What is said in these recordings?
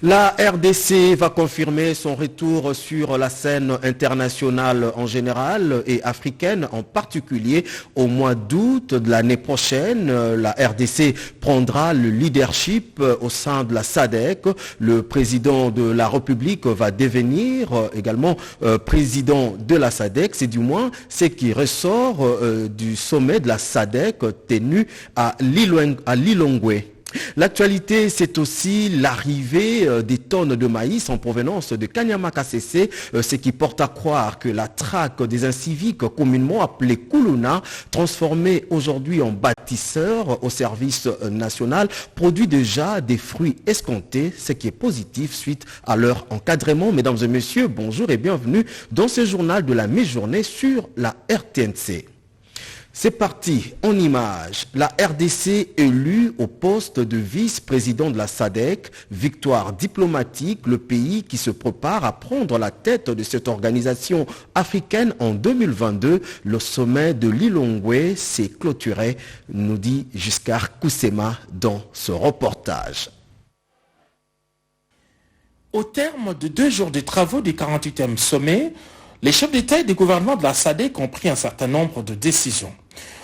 La RDC va confirmer son retour sur la scène internationale en général et africaine en particulier au mois d'août de l'année prochaine. La RDC prendra le leadership au sein de la SADC. Le président de la République va devenir également président de la SADC. C'est du moins ce qui ressort du sommet de la SADC tenu à Lilongwe. L'actualité, c'est aussi l'arrivée des tonnes de maïs en provenance de Kanyama-Kasese, ce qui porte à croire que la traque des inciviques communément appelée Kuluna, transformée aujourd'hui en bâtisseur au service national, produit déjà des fruits escomptés, ce qui est positif suite à leur encadrement. Mesdames et messieurs, bonjour et bienvenue dans ce journal de la mi-journée sur la RTNC. C'est parti, en images. La RDC élue au poste de vice-président de la SADC, victoire diplomatique, le pays qui se prépare à prendre la tête de cette organisation africaine en 2022. Le sommet de Lilongwe s'est clôturé, nous dit Giscard Koussema dans ce reportage. Au terme de 2 jours de travaux du 48e sommet, les chefs d'État et de gouvernement de la SADC ont pris un certain nombre de décisions.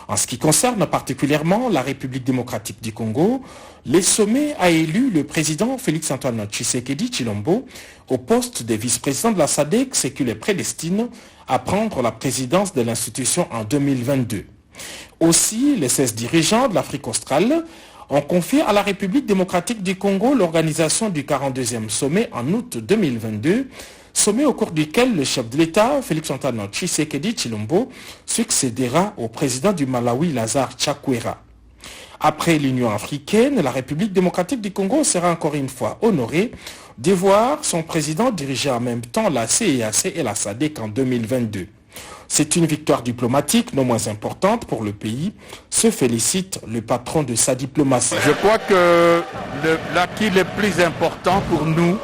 En ce qui concerne particulièrement la République démocratique du Congo, le sommet a élu le président Félix-Antoine Tshisekedi Tshilombo au poste de vice-président de la SADC, ce qui le prédestine à prendre la présidence de l'institution en 2022. Aussi, les 16 dirigeants de l'Afrique australe ont confié à la République démocratique du Congo l'organisation du 42e sommet en août 2022, sommet au cours duquel le chef de l'État, Félix-Antoine Tshisekedi Tshilombo, succédera au président du Malawi, Lazare Chakwera. Après l'Union africaine, la République démocratique du Congo sera encore une fois honorée de voir son président diriger en même temps la CEAC et la SADC en 2022. C'est une victoire diplomatique non moins importante pour le pays, se félicite le patron de sa diplomatie. Je crois que l'acquis le plus important pour nous,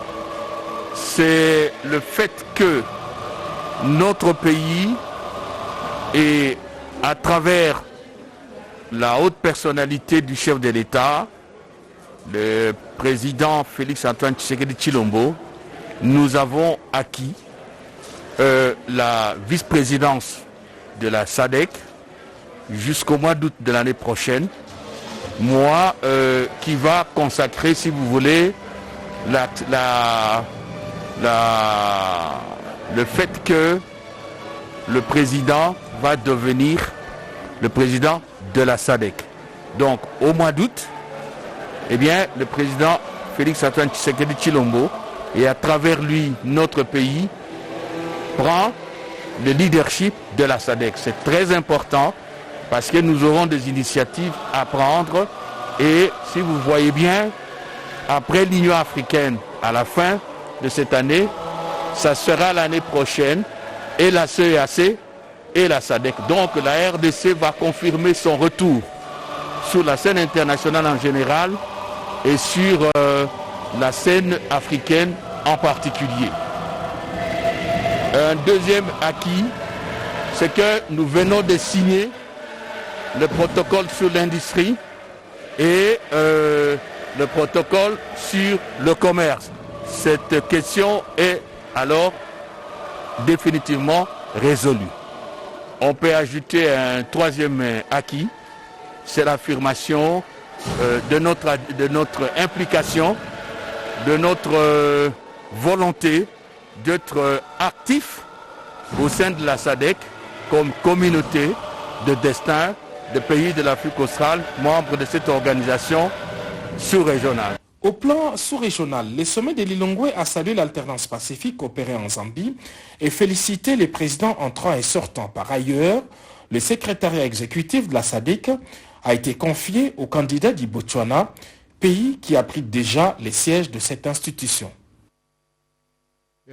c'est le fait que notre pays, et à travers la haute personnalité du chef de l'État, le président Félix-Antoine Tshisekedi Tshilombo, nous avons acquis la vice-présidence de la SADC jusqu'au mois d'août de l'année prochaine, mois qui va consacrer, si vous voulez, le fait que le président va devenir le président de la SADC. Donc au mois d'août, eh bien, le président Félix-Antoine Tshisekedi Tshilombo, et à travers lui notre pays, prend le leadership de la SADC. C'est très important parce que nous aurons des initiatives à prendre, et si vous voyez bien, après l'Union africaine à la fin de cette année, ça sera l'année prochaine, et la CEAC et la SADC. Donc la RDC va confirmer son retour sur la scène internationale en général et sur la scène africaine en particulier. Un deuxième acquis, c'est que nous venons de signer le protocole sur l'industrie et le protocole sur le commerce. Cette question est alors définitivement résolue. On peut ajouter un troisième acquis, c'est l'affirmation de notre implication, de notre volonté d'être actif au sein de la SADC comme communauté de destin des pays de l'Afrique australe, membres de cette organisation sous-régionale. Au plan sous-régional, le sommet de Lilongwe a salué l'alternance pacifique opérée en Zambie et félicité les présidents entrants et sortants. Par ailleurs, le secrétariat exécutif de la SADC a été confié au candidat du Botswana, pays qui abrite déjà les sièges de cette institution.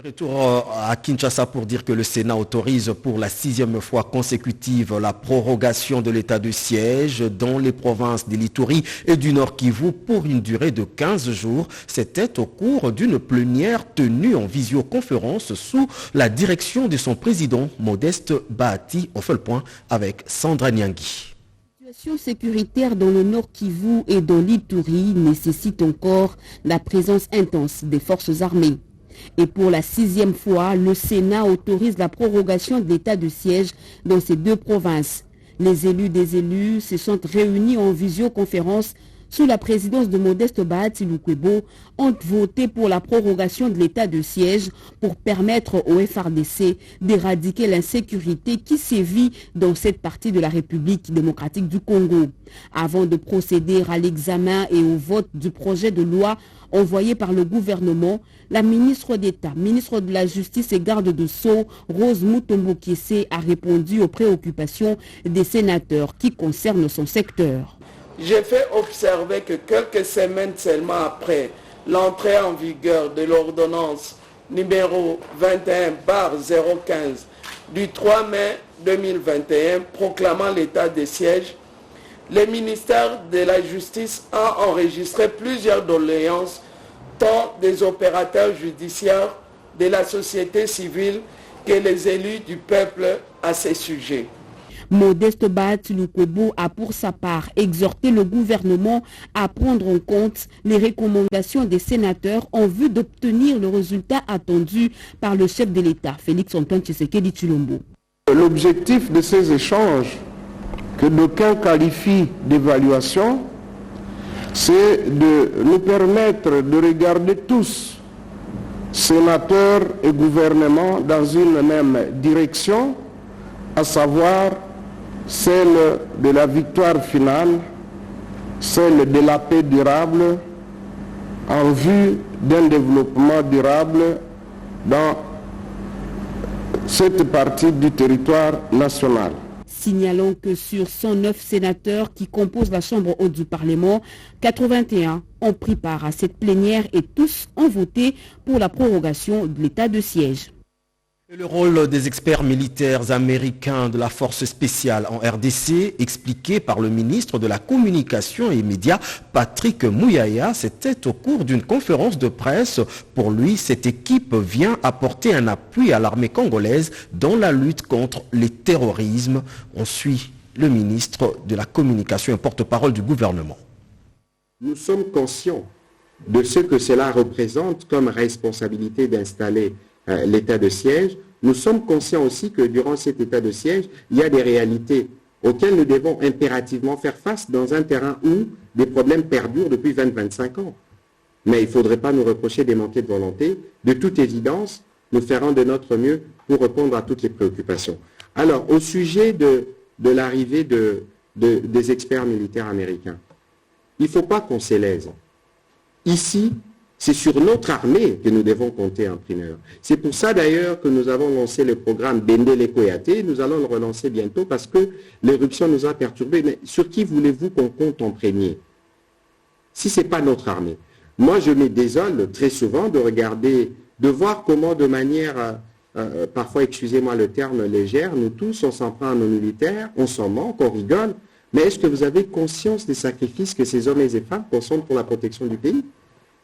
Retour à Kinshasa pour dire que le Sénat autorise pour la 6e fois consécutive la prorogation de l'état de siège dans les provinces de l'Ituri et du Nord Kivu pour une durée de 15 jours. C'était au cours d'une plénière tenue en visioconférence sous la direction de son président Modeste Bahati. On fait le point avec Sandra Nyangui. La situation sécuritaire dans le Nord Kivu et dans l'Ituri nécessite encore la présence intense des forces armées. Et pour la 6e fois, le Sénat autorise la prorogation de l'état de siège dans ces deux provinces. Les élus des élus se sont réunis en visioconférence sous la présidence de Modeste Bahati Lukwebo, ont voté pour la prorogation de l'état de siège pour permettre au FARDC d'éradiquer l'insécurité qui sévit dans cette partie de la République démocratique du Congo. Avant de procéder à l'examen et au vote du projet de loi envoyé par le gouvernement, la ministre d'État, ministre de la Justice et garde de Sceaux, Rose Mutombo Kiese, a répondu aux préoccupations des sénateurs qui concernent son secteur. J'ai fait observer que quelques semaines seulement après l'entrée en vigueur de l'ordonnance numéro 21/015 du 3 mai 2021 proclamant l'état de siège, le ministère de la Justice a enregistré plusieurs doléances tant des opérateurs judiciaires, de la société civile que les élus du peuple à ces sujets. Modeste Bahati Lukwebo a pour sa part exhorté le gouvernement à prendre en compte les recommandations des sénateurs en vue d'obtenir le résultat attendu par le chef de l'État, Félix-Antoine Tshisekedi Tshilombo. L'objectif de ces échanges, que d'aucuns qualifient d'évaluation, c'est de nous permettre de regarder tous, sénateurs et gouvernement, dans une même direction, à savoir celle de la victoire finale, celle de la paix durable, en vue d'un développement durable dans cette partie du territoire national. Signalons que sur 109 sénateurs qui composent la Chambre haute du Parlement, 81 ont pris part à cette plénière et tous ont voté pour la prorogation de l'état de siège. Le rôle des experts militaires américains de la force spéciale en RDC, expliqué par le ministre de la Communication et Médias, Patrick Mouyaya, c'était au cours d'une conférence de presse. Pour lui, cette équipe vient apporter un appui à l'armée congolaise dans la lutte contre les terrorismes. On suit le ministre de la Communication et porte-parole du gouvernement. Nous sommes conscients de ce que cela représente comme responsabilité d'installer l'état de siège. Nous sommes conscients aussi que durant cet état de siège, il y a des réalités auxquelles nous devons impérativement faire face dans un terrain où des problèmes perdurent depuis 20-25 ans. Mais il ne faudrait pas nous reprocher des manquer de volonté. De toute évidence, nous ferons de notre mieux pour répondre à toutes les préoccupations. Alors, au sujet de l'arrivée des experts militaires américains, il ne faut pas qu'on s'élaise. Ici, c'est sur notre armée que nous devons compter en primeur. C'est pour ça d'ailleurs que nous avons lancé le programme Bendele Koyate. Nous allons le relancer bientôt parce que l'éruption nous a perturbés. Mais sur qui voulez-vous qu'on compte en premier? Si ce n'est pas notre armée. Moi, je me désole très souvent de regarder, de voir comment de manière, parfois, excusez-moi le terme, légère, nous tous, on s'en prend à nos militaires, on s'en manque, on rigole. Mais est-ce que vous avez conscience des sacrifices que ces hommes et ces femmes consentent pour la protection du pays?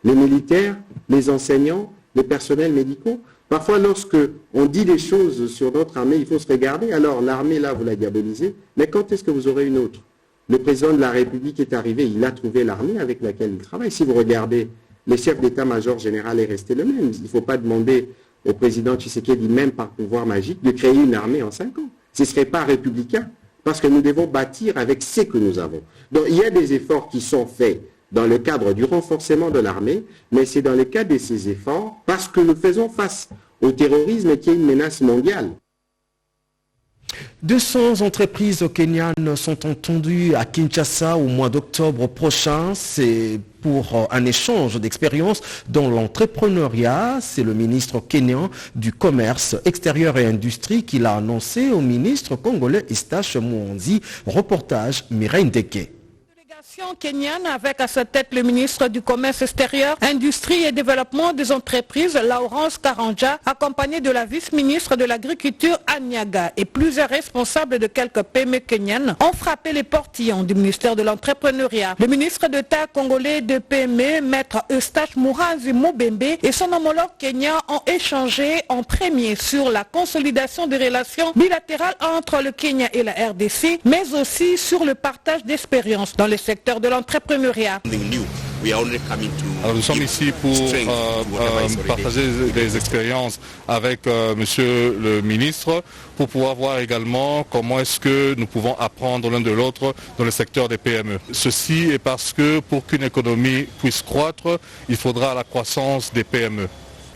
Les militaires, les enseignants, les personnels médicaux. Parfois, lorsque on dit des choses sur notre armée, il faut se regarder. Alors, l'armée, là, vous la diabolisez. Mais quand est-ce que vous aurez une autre? Le président de la République est arrivé, il a trouvé l'armée avec laquelle il travaille. Si vous regardez, le chef d'état-major général est resté le même. Il ne faut pas demander au président Tshisekedi, même par pouvoir magique, de créer une armée en 5 ans. Ce ne serait pas républicain, parce que nous devons bâtir avec ce que nous avons. Donc, il y a des efforts qui sont faits dans le cadre du renforcement de l'armée, mais c'est dans le cadre de ces efforts parce que nous faisons face au terrorisme qui est une menace mondiale. 200 entreprises kenyanes sont entendues à Kinshasa au mois d'octobre prochain. C'est pour un échange d'expériences dans l'entrepreneuriat. C'est le ministre kenyan du Commerce extérieur et Industrie qui l'a annoncé au ministre congolais Eustache Muhonzi. Reportage Mireille Ndeke. Kenyane avec à sa tête le ministre du Commerce extérieur, Industrie et Développement des entreprises, Laurence Karanja, accompagné de la vice-ministre de l'Agriculture, Anyaga, et plusieurs responsables de quelques PME kenyanes ont frappé les portillons du ministère de l'Entrepreneuriat. Le ministre d'État congolais de PME, Maître Eustache Muranzi Mubembe, et son homologue kenyan ont échangé en premier sur la consolidation des relations bilatérales entre le Kenya et la RDC, mais aussi sur le partage d'expériences dans le secteur de l'entrepreneuriat. Alors nous sommes ici pour partager des expériences avec monsieur le ministre, pour pouvoir voir également comment est-ce que nous pouvons apprendre l'un de l'autre dans le secteur des PME. Ceci est parce que pour qu'une économie puisse croître, il faudra la croissance des PME.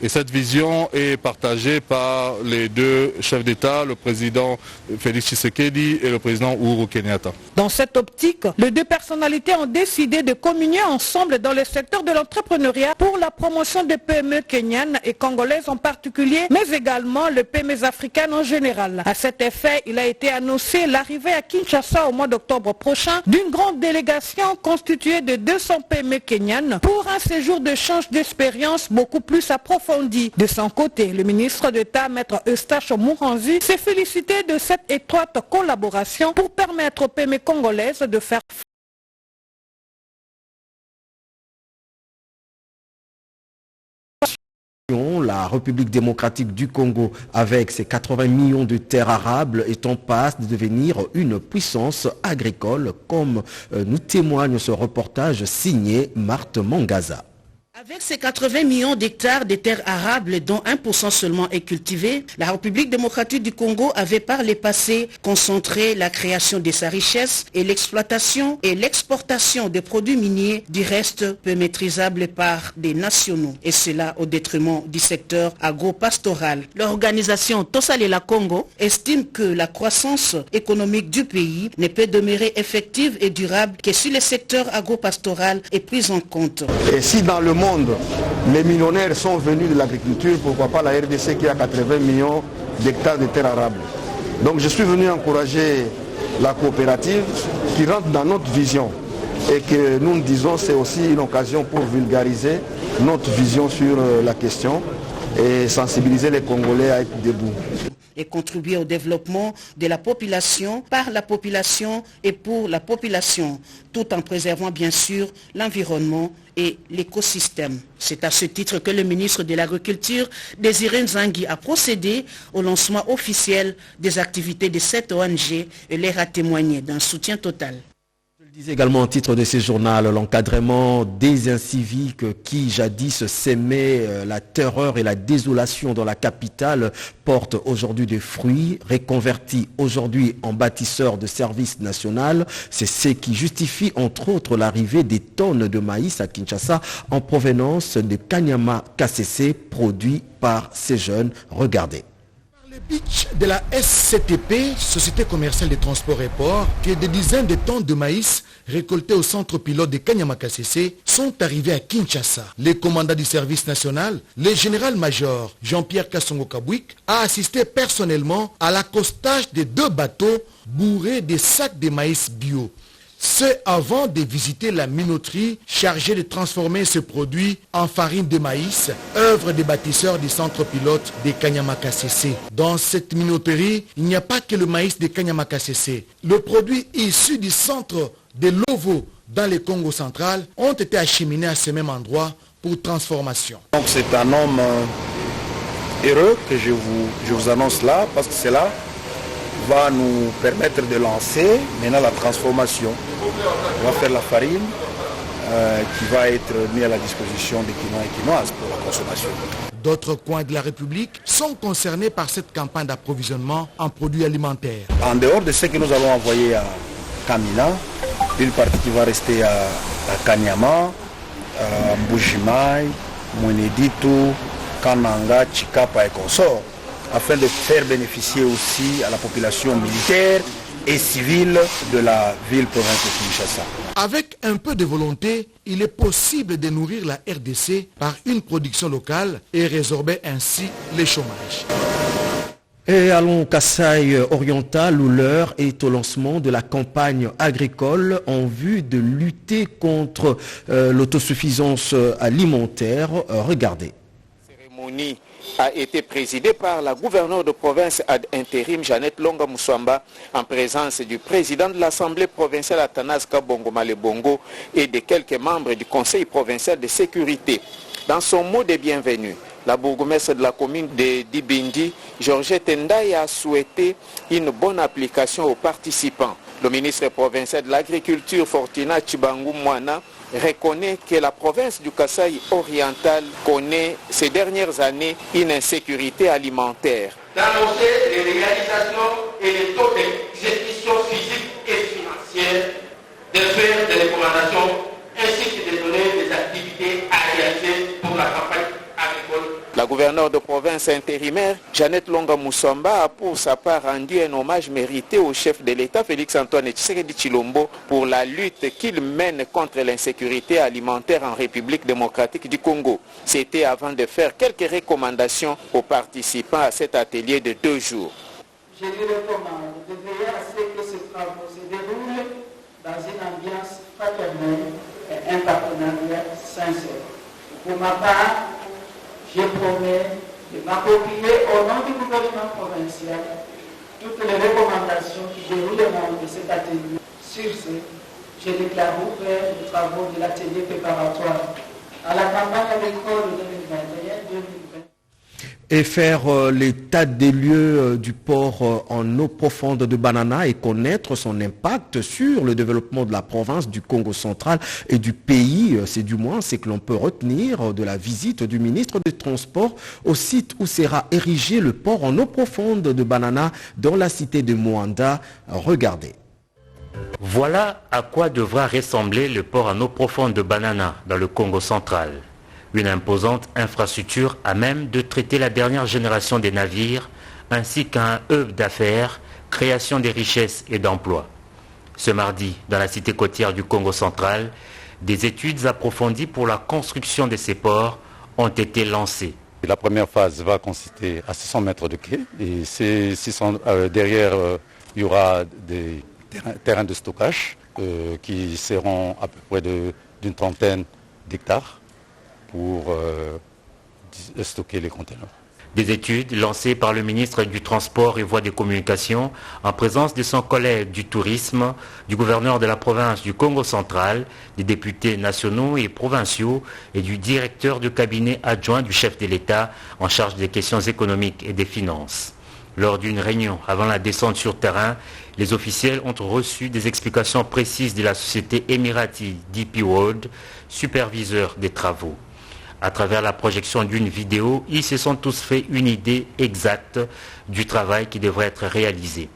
Et cette vision est partagée par les deux chefs d'État, le président Félix Tshisekedi et le président Uhuru Kenyatta. Dans cette optique, les deux personnalités ont décidé de communier ensemble dans le secteur de l'entrepreneuriat pour la promotion des PME kenyanes et congolaises en particulier, mais également les PME africaines en général. À cet effet, il a été annoncé l'arrivée à Kinshasa au mois d'octobre prochain d'une grande délégation constituée de 200 PME kenyanes pour un séjour d'échange d'expérience beaucoup plus approfondi. De son côté, le ministre d'État, Maître Eustache Muranzi, s'est félicité de cette étroite collaboration pour permettre aux PME congolaises de faire la République démocratique du Congo, avec ses 80 millions de terres arables, est en passe de devenir une puissance agricole, comme nous témoigne ce reportage signé Marthe Mangaza. Avec ses 80 millions d'hectares de terres arables, dont 1% seulement est cultivé, la République démocratique du Congo avait par le passé concentré la création de sa richesse et l'exploitation et l'exportation des produits miniers du reste peu maîtrisables par des nationaux, et cela au détriment du secteur agro-pastoral. L'organisation Tosalela Congo estime que la croissance économique du pays ne peut demeurer effective et durable que si le secteur agro-pastoral est pris en compte. Et si dans le monde, les millionnaires sont venus de l'agriculture, pourquoi pas la RDC qui a 80 millions d'hectares de terres arables. Donc je suis venu encourager la coopérative qui rentre dans notre vision et que nous disons c'est aussi une occasion pour vulgariser notre vision sur la question et sensibiliser les Congolais à être debout. Et contribuer au développement de la population, par la population et pour la population, tout en préservant bien sûr l'environnement et l'écosystème. C'est à ce titre que le ministre de l'Agriculture, Désiré Nzangi, a procédé au lancement officiel des activités de cette ONG et leur a témoigné d'un soutien total. Je disais également en titre de ce journal, l'encadrement des inciviques qui jadis sémaient la terreur et la désolation dans la capitale porte aujourd'hui des fruits, reconvertis aujourd'hui en bâtisseurs de services national. C'est ce qui justifie entre autres l'arrivée des tonnes de maïs à Kinshasa en provenance de Kanyama KCC produits par ces jeunes. Regardez. Le pitch de la SCTP, Société commerciale des transports et ports, que des dizaines de tonnes de maïs récoltés au centre pilote de Kanyama KCC sont arrivés à Kinshasa. Le commandant du service national, le général-major Jean-Pierre Kassongo Kabouik, a assisté personnellement à l'accostage de 2 bateaux bourrés de sacs de maïs bio. C'est avant de visiter la minoterie chargée de transformer ce produit en farine de maïs, œuvre des bâtisseurs du centre pilote de Kanyama KCC. Dans cette minoterie, il n'y a pas que le maïs de Kanyama KCC. Le produit issu du centre de Lovo dans le Congo central ont été acheminés à ce même endroit pour transformation. Donc c'est un homme heureux que je vous annonce là, parce que cela va nous permettre de lancer maintenant la transformation. On va faire la farine qui va être mise à la disposition des Quinois et Quinoises pour la consommation. D'autres coins de la République sont concernés par cette campagne d'approvisionnement en produits alimentaires. En dehors de ce que nous allons envoyer à Kamina, une partie qui va rester à Kanyama, à Mbujimaï, Mweneditu, Kananga, Chikapa et consorts, afin de faire bénéficier aussi à la population militaire et civile de la ville-province de Kinshasa. Avec un peu de volonté, il est possible de nourrir la RDC par une production locale et résorber ainsi les chômages. Et allons au Kasaï oriental où l'heure est au lancement de la campagne agricole en vue de lutter contre l'autosuffisance alimentaire. Regardez. La cérémonie a été présidée par la gouverneure de province ad intérim Jeannette Longa Moussamba en présence du président de l'Assemblée provinciale Athanase Kabongo Malebongo et de quelques membres du Conseil provincial de sécurité. Dans son mot de bienvenue, la bourgmestre de la commune de Dibindi, Georgette Ndaye, a souhaité une bonne application aux participants. Le ministre provincial de l'Agriculture, Fortina Chibangu Mwana, reconnaît que la province du Kasaï oriental connaît ces dernières années une insécurité alimentaire. D'annoncer les réalisations et les taux d'exécution physique et financière, de faire des recommandations ainsi que de donner des activités à réaliser pour la campagne agricole. La gouverneure de province intérimaire, Jeannette Longa Moussamba, a pour sa part rendu un hommage mérité au chef de l'État, Félix-Antoine Tshisekedi Tshilombo, pour la lutte qu'il mène contre l'insécurité alimentaire en République démocratique du Congo. C'était avant de faire quelques recommandations aux participants à cet atelier de 2 jours. Je lui recommande de veiller à ce que ces travaux se déroulent dans une ambiance fraternelle et un partenariat sincère. Pour ma part, je promets de m'approprier au nom du gouvernement provincial toutes les recommandations qui dérouleront de cet atelier. Sur ce, je déclare ouvert les travaux de l'atelier préparatoire à la campagne agricole 2021-2020. Et faire l'état des lieux du port en eau profonde de Banana et connaître son impact sur le développement de la province du Congo central et du pays, c'est du moins ce que l'on peut retenir de la visite du ministre des Transports au site où sera érigé le port en eau profonde de Banana dans la cité de Moanda. Regardez. Voilà à quoi devra ressembler le port en eau profonde de Banana dans le Congo central. Une imposante infrastructure à même de traiter la dernière génération des navires, ainsi qu'un hub d'affaires, création des richesses et d'emplois. Ce mardi, dans la cité côtière du Congo central, des études approfondies pour la construction de ces ports ont été lancées. La première phase va consister à 600 mètres de quai et derrière il y aura des terrains de stockage qui seront à peu près d'une trentaine d'hectares pour stocker les conteneurs. Des études lancées par le ministre du Transport et Voies des Communications en présence de son collègue du Tourisme, du gouverneur de la province du Congo central, des députés nationaux et provinciaux et du directeur de cabinet adjoint du chef de l'État en charge des questions économiques et des finances. Lors d'une réunion avant la descente sur terrain, les officiels ont reçu des explications précises de la société émirati DP World, superviseur des travaux. À travers la projection d'une vidéo, ils se sont tous fait une idée exacte du travail qui devrait être réalisé.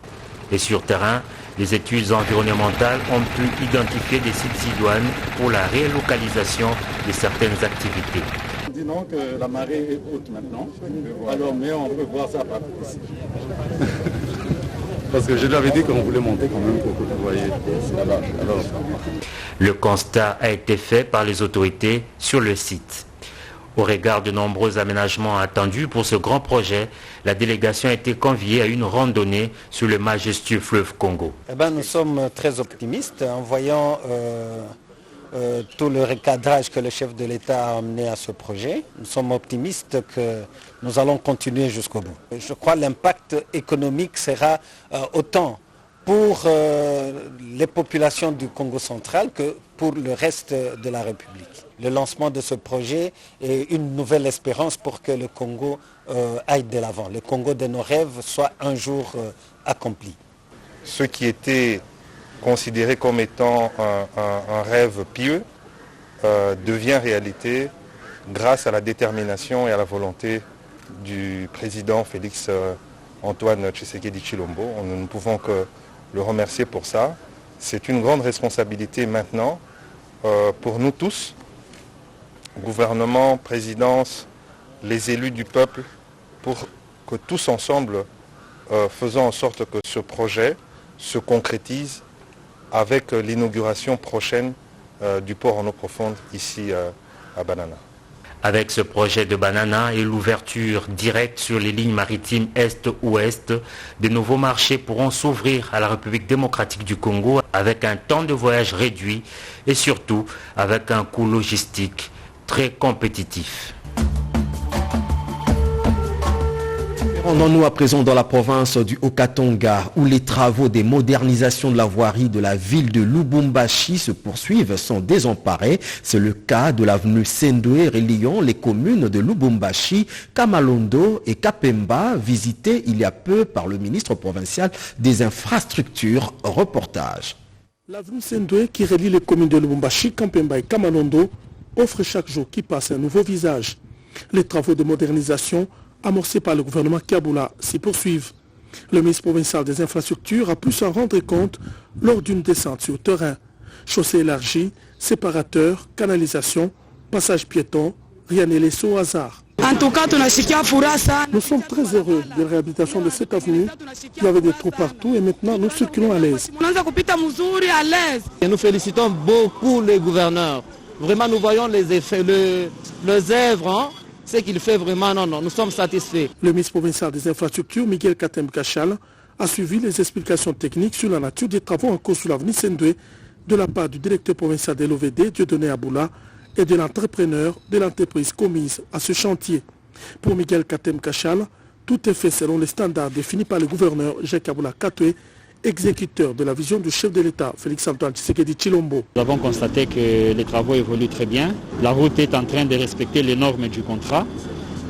Et sur terrain, les études environnementales ont pu identifier des sites idoines pour la relocalisation de certaines activités. Disons que la marée est haute maintenant, alors mais on peut voir ça par ici. Parce que je lui avais dit qu'on voulait monter quand même pour que vous voyez. Alors. Le constat a été fait par les autorités sur le site. Au regard de nombreux aménagements attendus pour ce grand projet, la délégation a été conviée à une randonnée sur le majestueux fleuve Congo. Nous sommes très optimistes en voyant tout le recadrage que le chef de l'État a amené à ce projet. Nous sommes optimistes que nous allons continuer jusqu'au bout. Je crois que l'impact économique sera autant pour les populations du Congo central que pour le reste de la République. Le lancement de ce projet est une nouvelle espérance pour que le Congo aille de l'avant. Le Congo de nos rêves soit un jour accompli. Ce qui était considéré comme étant un rêve pieux devient réalité grâce à la détermination et à la volonté du président Félix-Antoine Tshisekedi Tshilombo. Nous ne pouvons que le remercier pour ça. C'est une grande responsabilité maintenant pour nous tous, gouvernement, présidence, les élus du peuple, pour que tous ensemble faisons en sorte que ce projet se concrétise avec l'inauguration prochaine du port en eau profonde ici à Banana. Avec ce projet de Banana et l'ouverture directe sur les lignes maritimes Est-Ouest, de nouveaux marchés pourront s'ouvrir à la République démocratique du Congo avec un temps de voyage réduit et surtout avec un coût logistique très compétitif. Rendons-nous à présent dans la province du Haut-Katanga où les travaux des modernisations de la voirie de la ville de Lubumbashi se poursuivent sans désemparer. C'est le cas de l'avenue Sendwe reliant les communes de Lubumbashi, Kamalondo et Kapemba, visitées il y a peu par le ministre provincial des infrastructures. Reportage. L'avenue Sendwe qui relie les communes de Lubumbashi, Kapemba et Kamalondo offre chaque jour qui passe un nouveau visage. Les travaux de modernisation amorcés par le gouvernement Kabula s'y poursuivent. Le ministre provincial des infrastructures a pu s'en rendre compte lors d'une descente sur terrain. Chaussée élargie, séparateurs, canalisation, passage piéton, rien n'est laissé au hasard. Nous sommes très heureux de la réhabilitation de cette avenue. Il y avait des trous partout et maintenant nous circulons à l'aise. Et nous félicitons beaucoup les gouverneurs. Vraiment nous voyons les effets, les œuvres. Ce qu'il fait vraiment, nous sommes satisfaits. Le ministre provincial des infrastructures, Miguel Katem Kachal, a suivi les explications techniques sur la nature des travaux en cours sur l'avenue Sendwe de la part du directeur provincial de l'OVD, Dieudonné Aboula, et de l'entrepreneur de l'entreprise commise à ce chantier. Pour Miguel Katem Kachal, tout est fait selon les standards définis par le gouverneur Jacques Aboula Katwe, exécuteur de la vision du chef de l'État, Félix-Antoine Tshisekedi Tshilombo. Nous avons constaté que les travaux évoluent très bien. La route est en train de respecter les normes du contrat.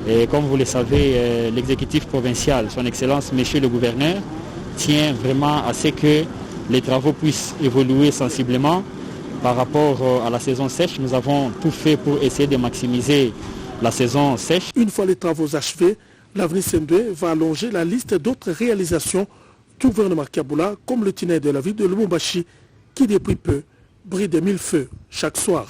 Et comme vous le savez, l'exécutif provincial, son Excellence, Monsieur le gouverneur, tient vraiment à ce que les travaux puissent évoluer sensiblement par rapport à la saison sèche. Nous avons tout fait pour essayer de maximiser la saison sèche. Une fois les travaux achevés, l'avenue Sendwe va allonger la liste d'autres réalisations du gouvernement Kabula, comme le tunnel de la ville de Lubumbashi, qui depuis peu brille de 1000 feux chaque soir.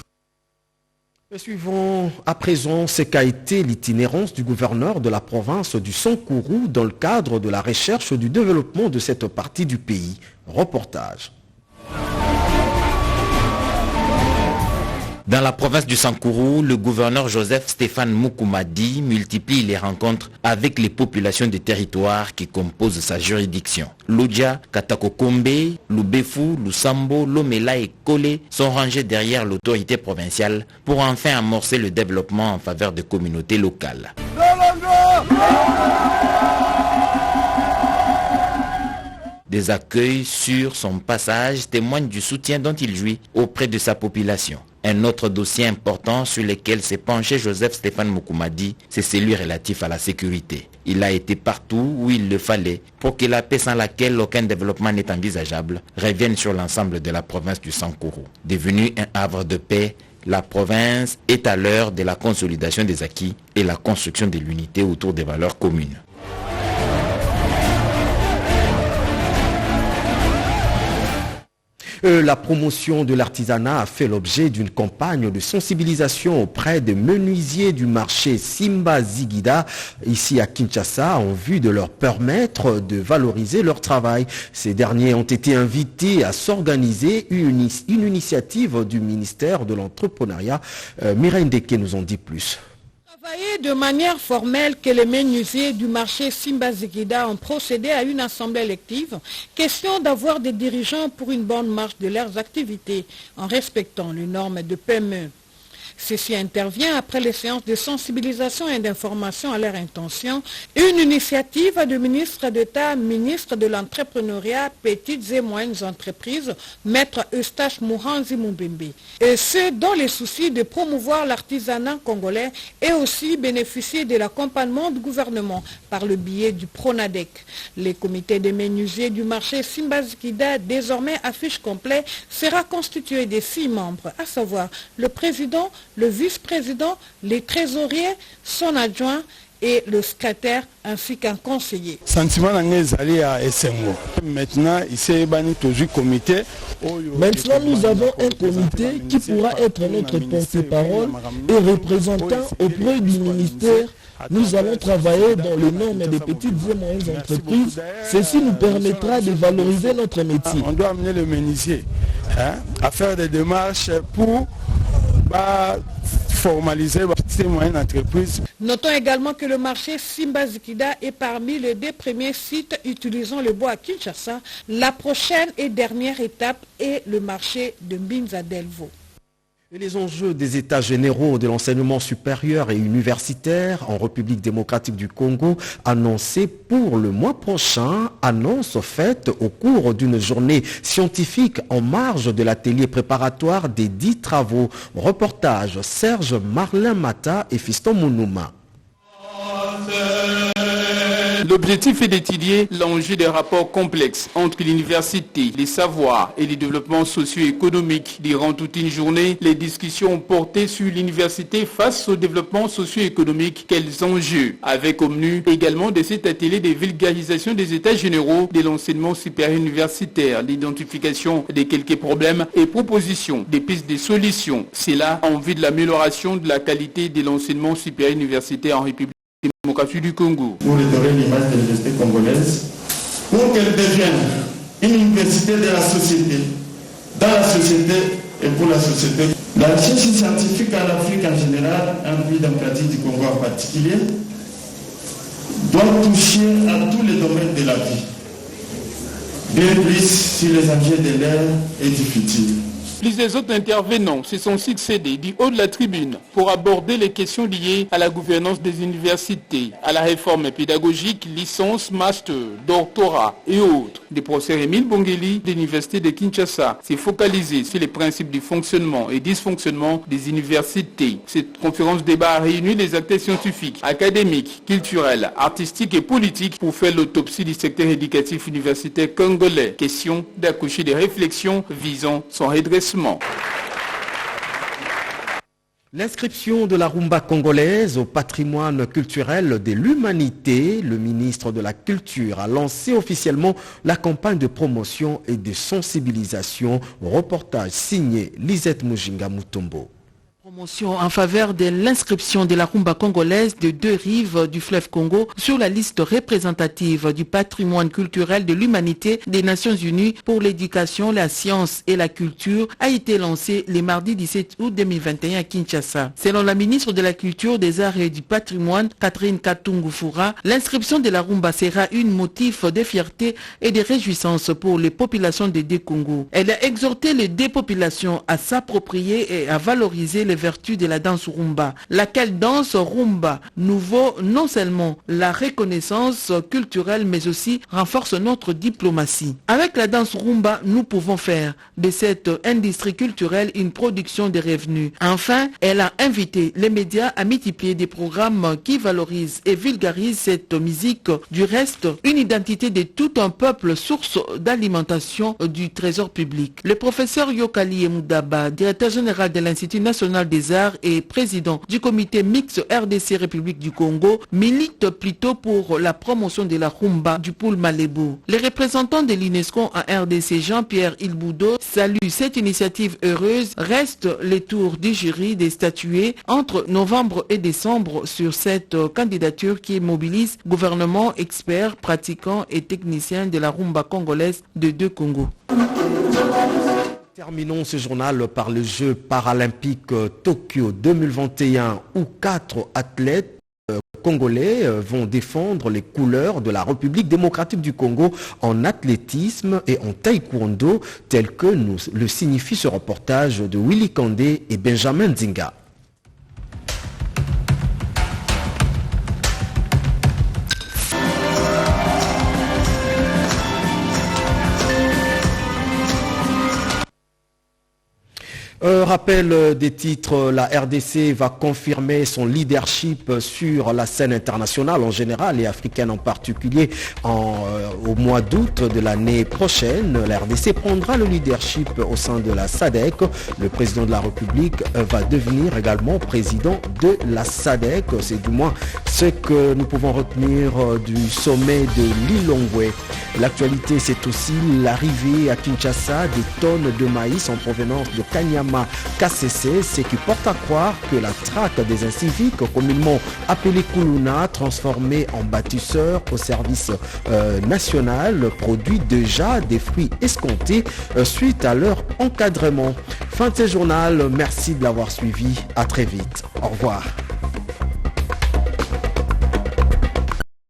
Et suivons à présent ce qu'a été l'itinérance du gouverneur de la province du Sankourou dans le cadre de la recherche du développement de cette partie du pays. Reportage. Dans la province du Sankourou, le gouverneur Joseph Stéphane Mukumadi multiplie les rencontres avec les populations des territoires qui composent sa juridiction. Lodja, Katakokombe, Lubefu, Lusambo, Lomela et Kole sont rangés derrière l'autorité provinciale pour enfin amorcer le développement en faveur des communautés locales. Des accueils sur son passage témoignent du soutien dont il jouit auprès de sa population. Un autre dossier important sur lequel s'est penché Joseph Stéphane Mukumadi, c'est celui relatif à la sécurité. Il a été partout où il le fallait pour que la paix sans laquelle aucun développement n'est envisageable revienne sur l'ensemble de la province du Sankourou. Devenue un havre de paix, la province est à l'heure de la consolidation des acquis et la construction de l'unité autour des valeurs communes. La promotion de l'artisanat a fait l'objet d'une campagne de sensibilisation auprès des menuisiers du marché Simba Zigida, ici à Kinshasa, en vue de leur permettre de valoriser leur travail. Ces derniers ont été invités à s'organiser une initiative du ministère de l'Entrepreneuriat. Mireille Ndeke nous en dit plus. Travailler de manière formelle que les menuisiers du marché Simba Zigida ont procédé à une assemblée élective, question d'avoir des dirigeants pour une bonne marche de leurs activités en respectant les normes de PME. Ceci intervient après les séances de sensibilisation et d'information à leur intention, une initiative du ministre d'État, ministre de l'Entrepreneuriat, Petites et Moyennes Entreprises, Maître Eustache Mouhanzi Mumbimbi. Et ce, dans les soucis de promouvoir l'artisanat congolais et aussi bénéficier de l'accompagnement du gouvernement par le biais du Pronadec. Les comités des menuisiers du marché Simba Zigida, désormais affiche complet, sera constitué de 6 membres, à savoir le président, le vice-président, les trésoriers, son adjoint et le secrétaire ainsi qu'un conseiller. Maintenant, nous avons un comité qui pourra être notre porte-parole et représentant auprès du ministère. Nous allons travailler dans les normes des petites et moyennes entreprises. Ceci nous permettra de valoriser notre métier. On doit amener le menuisier à faire des démarches pour formaliser et moyennes entreprises. Notons également que le marché Simba Zikida est parmi les 2 premiers sites utilisant le bois à Kinshasa. La prochaine et dernière étape est le marché de Mbinza Delvaux. Et les enjeux des états généraux de l'enseignement supérieur et universitaire en République démocratique du Congo annoncés pour le mois prochain, annonce faite au cours d'une journée scientifique en marge de l'atelier préparatoire des 10 travaux. Reportage Serge Marlin Mata et Fiston Mounouma. L'objectif est d'étudier l'enjeu des rapports complexes entre l'université, les savoirs et les développements socio-économiques. Durant toute une journée, les discussions ont porté sur l'université face au développement socio-économique. Quels enjeux? Avec au menu également de cet atelier de vulgarisation des états généraux de l'enseignement supérieur universitaire, l'identification de quelques problèmes et propositions, des pistes de solutions. C'est là en vue de l'amélioration de la qualité de l'enseignement supérieur universitaire en République démocratique du Congo. Pour redorer l'image de l'université congolaise, pour qu'elle devienne une université de la société, dans la société et pour la société. La recherche scientifique en Afrique en général, un pays démocratique du Congo en particulier, doit toucher à tous les domaines de la vie. Bien plus sur les enjeux de l'air et du futur. Plusieurs autres intervenants se sont succédés du haut de la tribune pour aborder les questions liées à la gouvernance des universités, à la réforme pédagogique, licence, master, doctorat et autres. Le professeur Émile Bongeli de l'université de Kinshasa s'est focalisé sur les principes du fonctionnement et dysfonctionnement des universités. Cette conférence débat a réuni les acteurs scientifiques, académiques, culturels, artistiques et politiques pour faire l'autopsie du secteur éducatif universitaire congolais. Question d'accoucher des réflexions visant son redressement. L'inscription de la rumba congolaise au patrimoine culturel de l'humanité, le ministre de la Culture a lancé officiellement la campagne de promotion et de sensibilisation. Reportage signé Lisette Mujinga Mutombo. Promotion en faveur de l'inscription de la rumba congolaise de 2 rives du fleuve Congo sur la liste représentative du patrimoine culturel de l'humanité des Nations Unies pour l'éducation, la science et la culture a été lancée le mardi 17 août 2021 à Kinshasa. Selon la ministre de la Culture, des Arts et du Patrimoine, Catherine Katungu-Foura, l'inscription de la rumba sera un motif de fierté et de réjouissance pour les populations des 2 Congos. Elle a exhorté les 2 populations à s'approprier et à valoriser les vertus de la danse rumba, laquelle danse rumba nous vaut non seulement la reconnaissance culturelle mais aussi renforce notre diplomatie. Avec la danse rumba, nous pouvons faire de cette industrie culturelle une production de revenus. Enfin, elle a invité les médias à multiplier des programmes qui valorisent et vulgarisent cette musique. Du reste, une identité de tout un peuple, source d'alimentation du trésor public. Le professeur Yokali Moudaba, directeur général de l'Institut national des arts et président du comité mixte RDC République du Congo, milite plutôt pour la promotion de la rumba du Poul Malebo. Les représentants de l'UNESCO en RDC, Jean-Pierre Ilboudo, saluent cette initiative heureuse. Reste le tour du jury de statuer entre novembre et décembre sur cette candidature qui mobilise gouvernement, experts, pratiquants et techniciens de la rumba congolaise de 2 Congos. Terminons ce journal par le Jeux paralympiques Tokyo 2021 où 4 athlètes congolais vont défendre les couleurs de la République démocratique du Congo en athlétisme et en taekwondo, tel que nous le signifie ce reportage de Willy Kandé et Benjamin Nzinga. Rappel des titres, la RDC va confirmer son leadership sur la scène internationale en général et africaine en particulier au mois d'août de l'année prochaine. La RDC prendra le leadership au sein de la SADC. Le président de la République va devenir également président de la SADC. C'est du moins ce que nous pouvons retenir du sommet de Lilongwe. L'actualité, c'est aussi l'arrivée à Kinshasa des tonnes de maïs en provenance de Kanyama KCC, ce qui porte à croire que la traque des inciviques, communément appelée Kuluna, transformée en bâtisseur au service national, produit déjà des fruits escomptés suite à leur encadrement. Fin de ce journal, merci de l'avoir suivi, à très vite, au revoir.